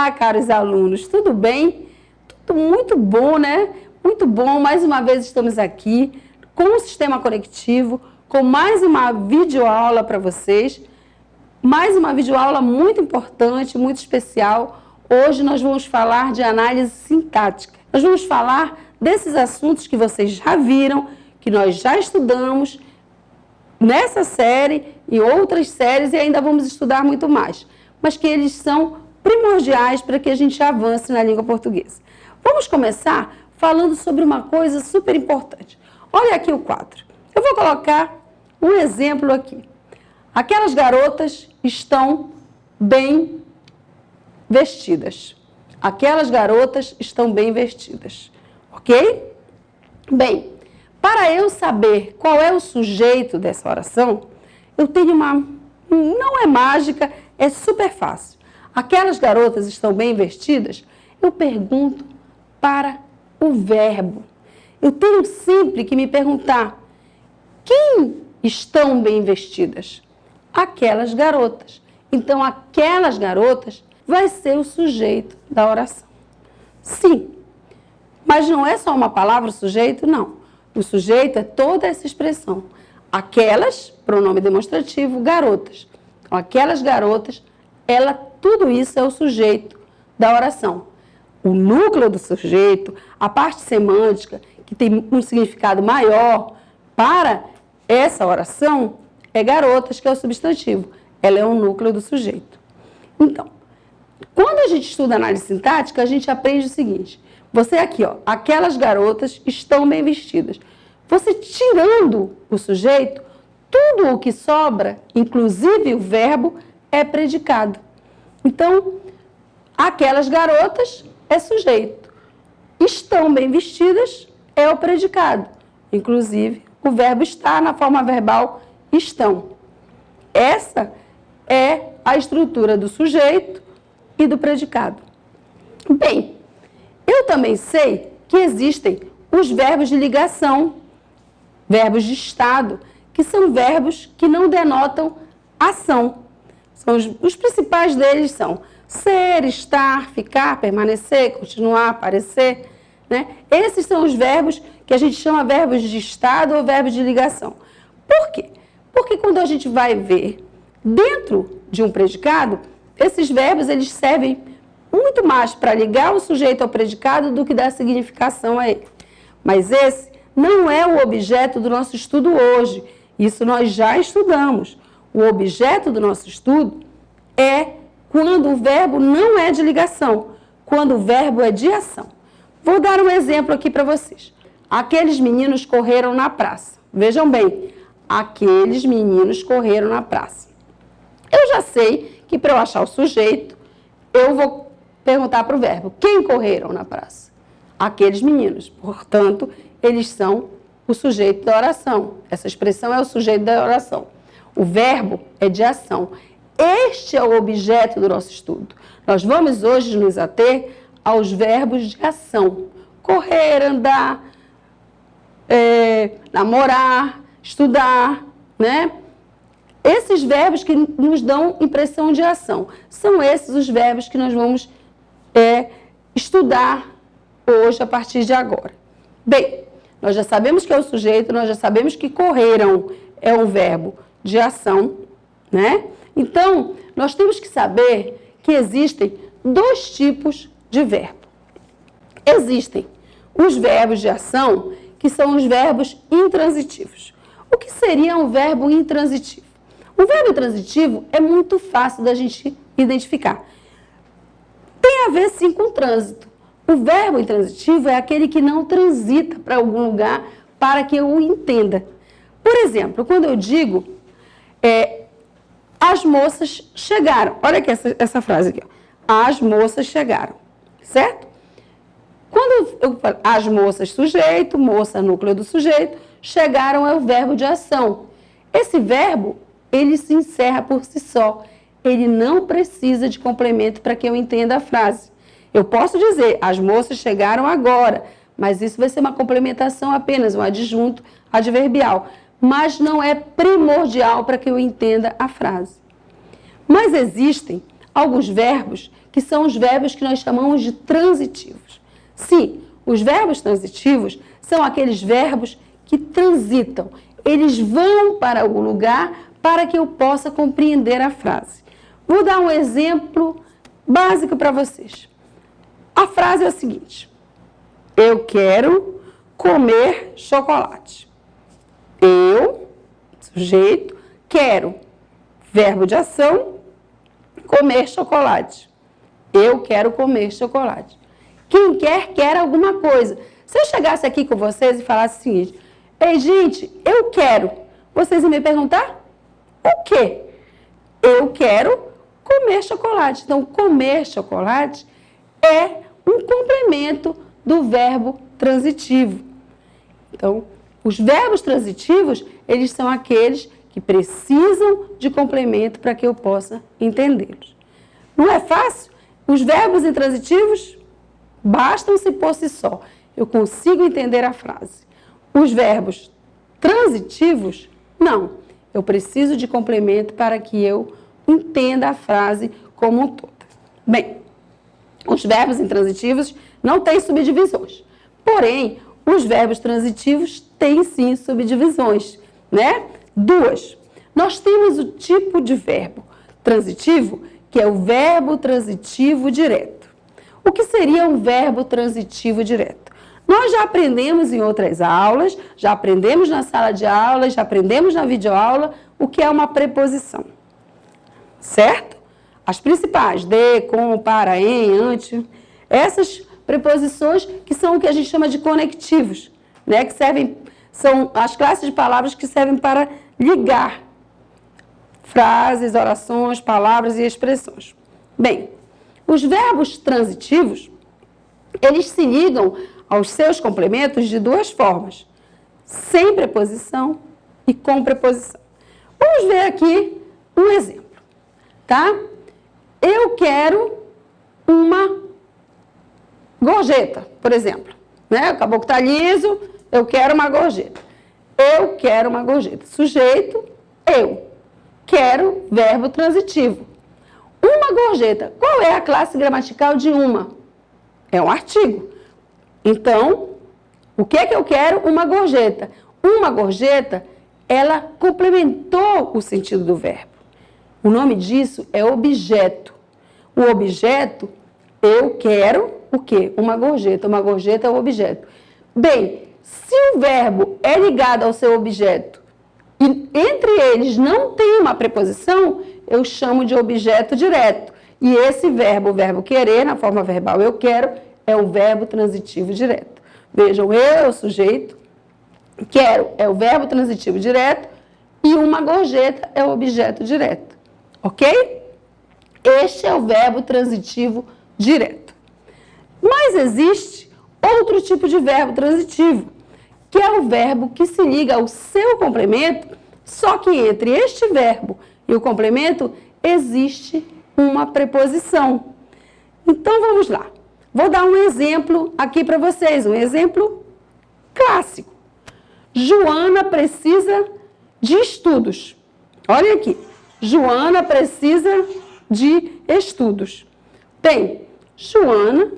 Olá, caros alunos, tudo bem? Tudo muito bom, né? Muito bom, mais uma vez estamos aqui com o Sistema Conectivo, com mais uma videoaula para vocês. Mais uma videoaula muito importante, muito especial. Hoje nós vamos falar de análise sintática. Nós vamos falar desses assuntos que vocês já viram, que nós já estudamos nessa série e outras séries e ainda vamos estudar muito mais, mas que eles são primordiais para que a gente avance na língua portuguesa. Vamos começar falando sobre uma coisa super importante. Olha aqui o quadro. Eu vou colocar um exemplo aqui. Aquelas garotas estão bem vestidas. Aquelas garotas estão bem vestidas. Ok? Bem, para eu saber qual é o sujeito dessa oração, eu tenho uma... Não é mágica, é super fácil. Aquelas garotas estão bem vestidas? Eu pergunto para o verbo. Eu tenho sempre que me perguntar: quem estão bem vestidas? Aquelas garotas. Então, aquelas garotas vai ser o sujeito da oração. Sim, mas não é só uma palavra o sujeito, não. O sujeito é toda essa expressão. Aquelas, pronome demonstrativo, garotas. Então, aquelas garotas, tudo isso é o sujeito da oração. O núcleo do sujeito, a parte semântica, que tem um significado maior para essa oração, é garotas, que é o substantivo. Ela é o núcleo do sujeito. Então, quando a gente estuda análise sintática, a gente aprende o seguinte. Você aqui, ó, aquelas garotas estão bem vestidas. Você tirando o sujeito, tudo o que sobra, inclusive o verbo, é predicado. Então, aquelas garotas é sujeito. Estão bem vestidas é o predicado. Inclusive, o verbo estar na forma verbal estão. Essa é a estrutura do sujeito e do predicado. Bem, eu também sei que existem os verbos de ligação, verbos de estado, que são verbos que não denotam ação. Os principais deles são ser, estar, ficar, permanecer, continuar, parecer, né? Esses são os verbos que a gente chama verbos de estado ou verbos de ligação. Por quê? Porque quando a gente vai ver dentro de um predicado, esses verbos eles servem muito mais para ligar o sujeito ao predicado do que dar significação a ele. Mas esse não é o objeto do nosso estudo hoje. Isso nós já estudamos. O objeto do nosso estudo é quando o verbo não é de ligação, quando o verbo é de ação. Vou dar um exemplo aqui para vocês. Aqueles meninos correram na praça. Vejam bem, aqueles meninos correram na praça. Eu já sei que para eu achar o sujeito, eu vou perguntar para o verbo: quem correram na praça? Aqueles meninos. Portanto, eles são o sujeito da oração. Essa expressão é o sujeito da oração. O verbo é de ação. Este é o objeto do nosso estudo. Nós vamos hoje nos ater aos verbos de ação. Correr, andar, namorar, estudar, né? Esses verbos que nos dão impressão de ação. São esses os verbos que nós vamos estudar hoje, a partir de agora. Bem, nós já sabemos que é o sujeito, nós já sabemos que correram é um verbo de ação, né? Então, nós temos que saber que existem dois tipos de verbo. Existem os verbos de ação, que são os verbos intransitivos. O que seria um verbo intransitivo? Um verbo intransitivo é muito fácil da gente identificar. Tem a ver, sim, com trânsito. O verbo intransitivo é aquele que não transita para algum lugar para que eu o entenda. Por exemplo, quando eu digo as moças chegaram. Olha aqui essa frase aqui. Ó. As moças chegaram. Certo? Quando eu falo as moças, sujeito, moça, núcleo do sujeito, chegaram é o verbo de ação. Esse verbo, ele se encerra por si só. Ele não precisa de complemento para que eu entenda a frase. Eu posso dizer, as moças chegaram agora, mas isso vai ser uma complementação apenas, um adjunto adverbial. Mas não é primordial para que eu entenda a frase. Mas existem alguns verbos que são os verbos que nós chamamos de transitivos. Sim, os verbos transitivos são aqueles verbos que transitam. Eles vão para algum lugar para que eu possa compreender a frase. Vou dar um exemplo básico para vocês. A frase é a seguinte: eu quero comer chocolate. Eu, sujeito, quero, verbo de ação, comer chocolate. Eu quero comer chocolate. Quem quer, quer alguma coisa. Se eu chegasse aqui com vocês e falasse o seguinte: ei, gente, eu quero. Vocês iam me perguntar o quê? Eu quero comer chocolate. Então, comer chocolate é um complemento do verbo transitivo. Então, os verbos transitivos, eles são aqueles que precisam de complemento para que eu possa entendê-los. Não é fácil? Os verbos intransitivos bastam-se por si só. Eu consigo entender a frase. Os verbos transitivos, não. Eu preciso de complemento para que eu entenda a frase como um todo. Bem, os verbos intransitivos não têm subdivisões. Porém, os verbos transitivos têm sim subdivisões, né? Duas. Nós temos o tipo de verbo transitivo, que é o verbo transitivo direto. O que seria um verbo transitivo direto? Nós já aprendemos em outras aulas, já aprendemos na sala de aula, já aprendemos na videoaula o que é uma preposição. Certo? As principais, de, com, para, em, ante. Essas preposições que são o que a gente chama de conectivos, né? Que servem, são as classes de palavras que servem para ligar frases, orações, palavras e expressões. Bem, os verbos transitivos, eles se ligam aos seus complementos de duas formas: sem preposição e com preposição. Vamos ver aqui um exemplo, tá? Eu quero uma gorjeta, por exemplo, né? O caboclo está liso, eu quero uma gorjeta. Eu quero uma gorjeta. Sujeito, eu. Quero, verbo transitivo. Uma gorjeta. Qual é a classe gramatical de uma? É um artigo. Então, o que é que eu quero? Uma gorjeta. Uma gorjeta, ela complementou o sentido do verbo. O nome disso é objeto. O objeto, eu quero o quê? Uma gorjeta. Uma gorjeta é o objeto. Bem, se o verbo é ligado ao seu objeto e entre eles não tem uma preposição, eu chamo de objeto direto. E esse verbo, o verbo querer, na forma verbal eu quero, é o verbo transitivo direto. Vejam, eu é o sujeito, quero é o verbo transitivo direto e uma gorjeta é o objeto direto. Ok? Este é o verbo transitivo direto. Mas existe outro tipo de verbo transitivo, que é o verbo que se liga ao seu complemento, só que entre este verbo e o complemento existe uma preposição. Então, vamos lá. Vou dar um exemplo aqui para vocês, um exemplo clássico. Joana precisa de estudos. Olha aqui. Joana precisa de estudos. Bem, Joana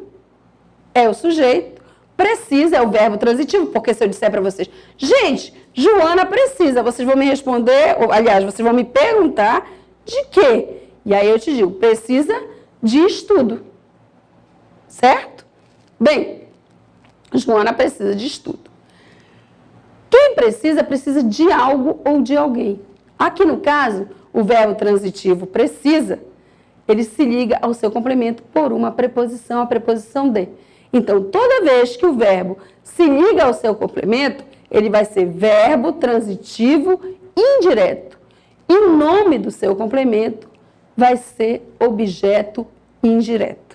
é o sujeito, precisa é o verbo transitivo, porque se eu disser para vocês, gente, Joana precisa, vocês vão me responder, ou, aliás, vocês vão me perguntar de quê? E aí eu te digo, precisa de estudo. Certo? Bem, Joana precisa de estudo. Quem precisa, precisa de algo ou de alguém. Aqui no caso, o verbo transitivo precisa, ele se liga ao seu complemento por uma preposição, a preposição de. Então, toda vez que o verbo se liga ao seu complemento, ele vai ser verbo transitivo indireto. E o nome do seu complemento vai ser objeto indireto.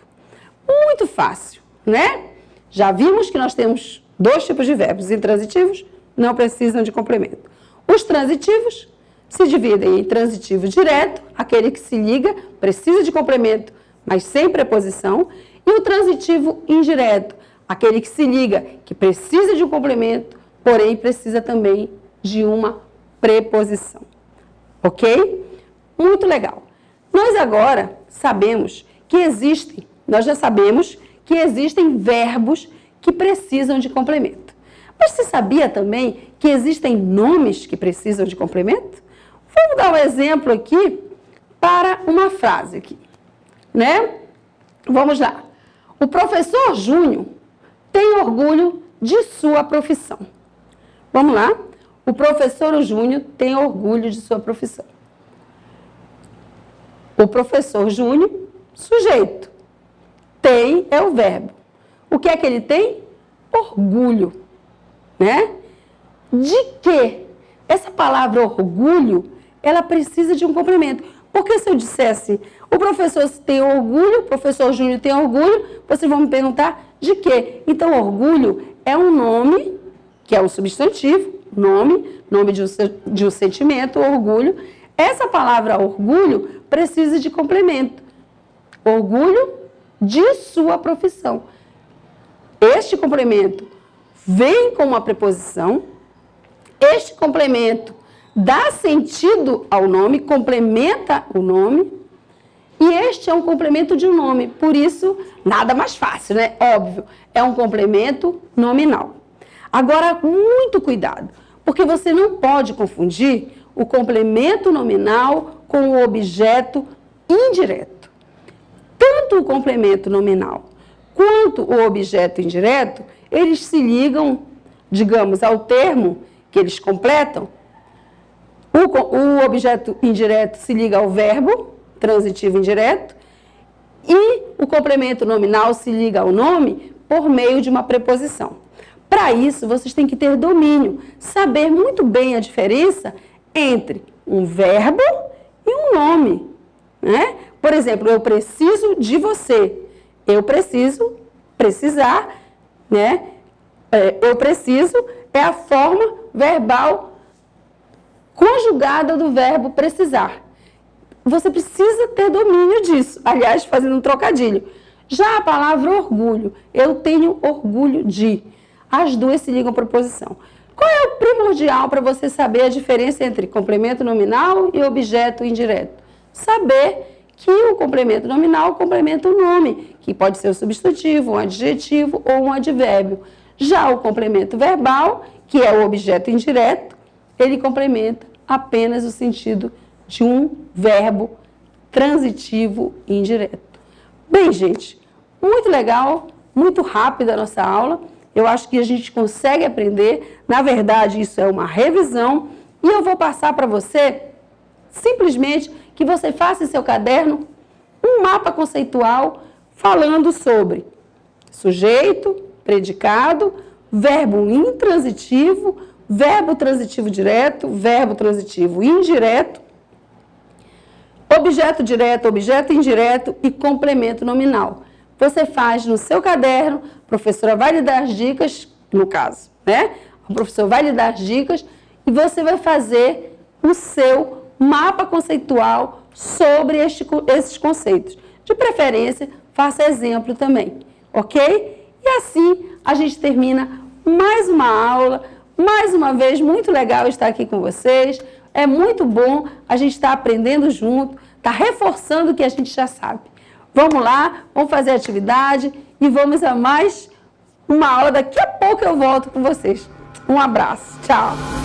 Muito fácil, né? Já vimos que nós temos dois tipos de verbos. Intransitivos não precisam de complemento. Os transitivos se dividem em transitivo direto, aquele que se liga, precisa de complemento, mas sem preposição, e o transitivo indireto, aquele que se liga, que precisa de um complemento, porém precisa também de uma preposição. Ok? Muito legal. Nós agora sabemos que existem, nós já sabemos que existem verbos que precisam de complemento. Mas você sabia também que existem nomes que precisam de complemento? Vamos dar um exemplo aqui para uma frase aqui, né? Vamos lá. O professor Júnior tem orgulho de sua profissão. Vamos lá. O professor Júnior tem orgulho de sua profissão. O professor Júnior, sujeito. Tem é o verbo. O que é que ele tem? Orgulho, né? De quê? Essa palavra orgulho, ela precisa de um complemento. Porque se eu dissesse, o professor tem orgulho, o professor Júnior tem orgulho, vocês vão me perguntar de quê? Então, orgulho é um nome, que é um substantivo, nome de um sentimento, orgulho. Essa palavra orgulho precisa de complemento. Orgulho de sua profissão. Este complemento vem com uma preposição, este complemento dá sentido ao nome, complementa o nome, e este é um complemento de um nome, por isso, nada mais fácil, né? Óbvio, é um complemento nominal. Agora, muito cuidado, porque você não pode confundir o complemento nominal com o objeto indireto. Tanto o complemento nominal quanto o objeto indireto, eles se ligam, digamos, ao termo que eles completam. O objeto indireto se liga ao verbo, transitivo indireto, e o complemento nominal se liga ao nome por meio de uma preposição. Para isso, vocês têm que ter domínio, saber muito bem a diferença entre um verbo e um nome, né? Por exemplo, eu preciso de você. Eu preciso, precisar, né? Eu preciso é a forma verbal conjugada do verbo precisar. Você precisa ter domínio disso. Aliás, fazendo um trocadilho. Já a palavra orgulho, eu tenho orgulho de. As duas se ligam à preposição. Qual é o primordial para você saber a diferença entre complemento nominal e objeto indireto? Saber que o complemento nominal complementa o nome, que pode ser um substantivo, um adjetivo ou um advérbio. Já o complemento verbal, que é o objeto indireto, ele complementa apenas o sentido de um verbo transitivo indireto. Bem, gente, muito legal, muito rápida a nossa aula. Eu acho que a gente consegue aprender. Na verdade, isso é uma revisão. E eu vou passar para você, simplesmente, que você faça em seu caderno um mapa conceitual falando sobre sujeito, predicado, verbo intransitivo, verbo transitivo direto, verbo transitivo indireto, objeto direto, objeto indireto e complemento nominal. Você faz no seu caderno, a professora vai lhe dar as dicas, no caso, né? O professor vai lhe dar as dicas e você vai fazer o seu mapa conceitual sobre esses conceitos. De preferência, faça exemplo também, ok? E assim a gente termina mais uma aula. Mais uma vez, muito legal estar aqui com vocês. É muito bom a gente estar aprendendo junto, estar reforçando o que a gente já sabe. Vamos lá, vamos fazer a atividade e vamos a mais uma aula. Daqui a pouco eu volto com vocês. Um abraço. Tchau.